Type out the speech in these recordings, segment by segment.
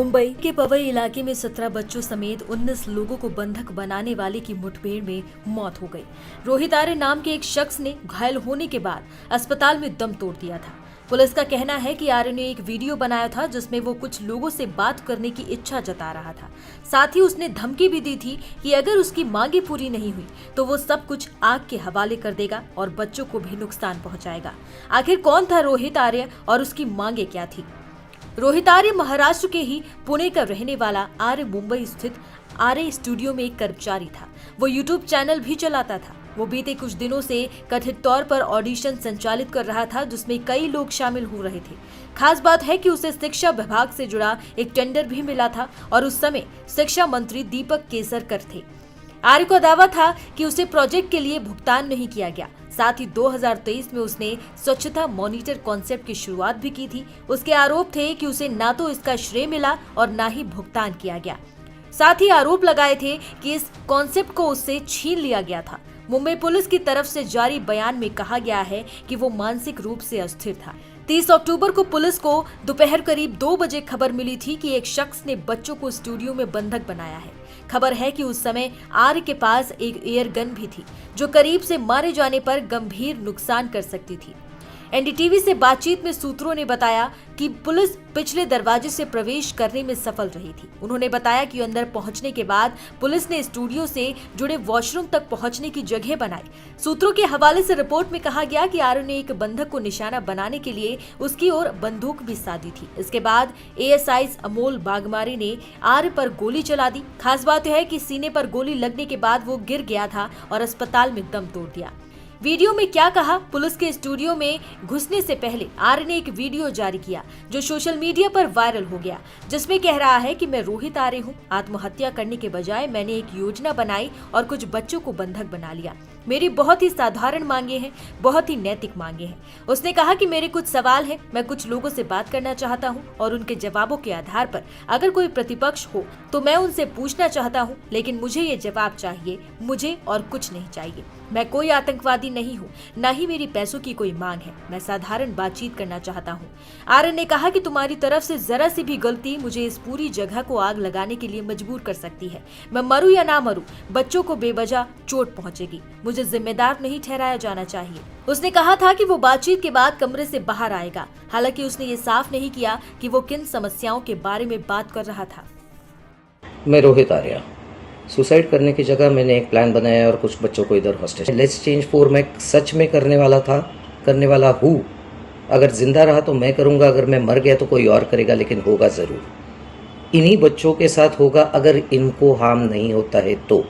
मुंबई के पवई इलाके में 17 बच्चों समेत 19 लोगों को बंधक बनाने वाले की मुठभेड़ में मौत हो गई। रोहित आर्य नाम के एक शख्स ने घायल होने के बाद अस्पताल में दम तोड़ दिया था। पुलिस का कहना है कि आर्य ने एक वीडियो बनाया था जिसमें वो कुछ लोगों से बात करने की इच्छा जता रहा था। साथ ही उसने धमकी भी दी थी कि अगर उसकी मांगे पूरी नहीं हुई तो वो सब कुछ आग के हवाले कर देगा और बच्चों को भी नुकसान पहुंचाएगा। आखिर कौन था रोहित आर्य और उसकी मांगे क्या थी? रोहित आर्य महाराष्ट्र के ही पुणे का रहने वाला आर्य मुंबई स्थित आर्य स्टूडियो में एक कर्मचारी था। वो यूट्यूब चैनल भी चलाता था। वो बीते कुछ दिनों से कथित तौर पर ऑडिशन संचालित कर रहा था जिसमें कई लोग शामिल हो रहे थे। खास बात है कि उसे शिक्षा विभाग से जुड़ा एक टेंडर भी मिला था और उस समय शिक्षा मंत्री दीपक केसरकर थे। आर्य का दावा था कि उसे प्रोजेक्ट के लिए भुगतान नहीं किया गया। साथ ही 2023 में उसने स्वच्छता मॉनिटर कॉन्सेप्ट की शुरुआत भी की थी। उसके आरोप थे कि उसे ना तो इसका श्रेय मिला और ना ही भुगतान किया गया। साथ ही आरोप लगाए थे कि इस कॉन्सेप्ट को उससे छीन लिया गया था। मुंबई पुलिस की तरफ से जारी बयान में कहा गया है कि वो मानसिक रूप से अस्थिर था। 30 अक्टूबर को पुलिस को दोपहर करीब 2 बजे खबर मिली थी कि एक शख्स ने बच्चों को स्टूडियो में बंधक बनाया है। खबर है कि उस समय आर्य के पास एक एयर गन भी थी जो करीब से मारे जाने पर गंभीर नुकसान कर सकती थी। एनडीटीवी से बातचीत में सूत्रों ने बताया कि पुलिस पिछले दरवाजे से प्रवेश करने में सफल रही थी। उन्होंने बताया कि अंदर पहुंचने के बाद पुलिस ने स्टूडियो से जुड़े वॉशरूम तक पहुंचने की जगह बनाई। सूत्रों के हवाले से रिपोर्ट में कहा गया कि आर्य ने एक बंधक को निशाना बनाने के लिए उसकी ओर बंदूक भी साधी थी। इसके बाद एएसआई अमोल बागमारी ने आर्य पर गोली चला दी। खास बात है कि सीने पर गोली लगने के बाद वो गिर गया था और अस्पताल में दम तोड़ दिया। वीडियो में क्या कहा? पुलिस के स्टूडियो में घुसने से पहले आर्य ने एक वीडियो जारी किया जो सोशल मीडिया पर वायरल हो गया, जिसमें कह रहा है कि मैं रोहित आर्य हूं। आत्महत्या करने के बजाय मैंने एक योजना बनाई और कुछ बच्चों को बंधक बना लिया। मेरी बहुत ही साधारण मांगे हैं, बहुत ही नैतिक मांगे हैं। उसने कहा कि मेरे कुछ सवाल हैं, मैं कुछ लोगों से बात करना चाहता हूं और उनके जवाबों के आधार पर अगर कोई प्रतिपक्ष हो तो मैं उनसे पूछना चाहता हूं, लेकिन मुझे ये जवाब चाहिए, मुझे और कुछ नहीं चाहिए। मैं कोई आतंकवादी नहीं हूँ, न ही मेरी पैसों की कोई मांग है। मैं साधारण बातचीत करना चाहता हूँ। आर्य ने कहा कि तुम्हारी तरफ से जरा सी भी गलती मुझे इस पूरी जगह को आग लगाने के लिए मजबूर कर सकती है। मैं मरूं या ना मरूं, बच्चों को बेवजह चोट पहुंचेगी। मुझे जिम्मेदार नहीं ठहराया जाना चाहिए। उसने कहा था कि वो बातचीत के बाद कमरे से बाहर आएगा। हालांकि उसने ये साफ नहीं किया कि वो किन समस्याओं के बारे में बात कर रहा था। मैं रोहित आर्य, सुसाइड करने की जगह मैंने एक प्लान बनाया और कुछ बच्चों को इधर हॉस्टेज लेट्स चेंज 4 मैं सच में करने वाला हूँ। अगर जिंदा रहा तो मैं करूँगा, अगर मैं मर गया तो कोई और करेगा, लेकिन होगा ज़रूर। इन्हीं बच्चों के साथ होगा अगर इनको हार्म नहीं होता है तो,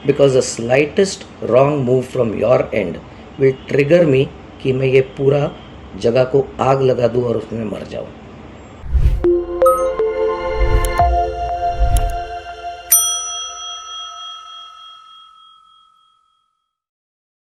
because the slightest wrong move from your end will trigger me कि मैं ये पूरा जगह को आग लगा दूँ और उसमें मर जाऊँ।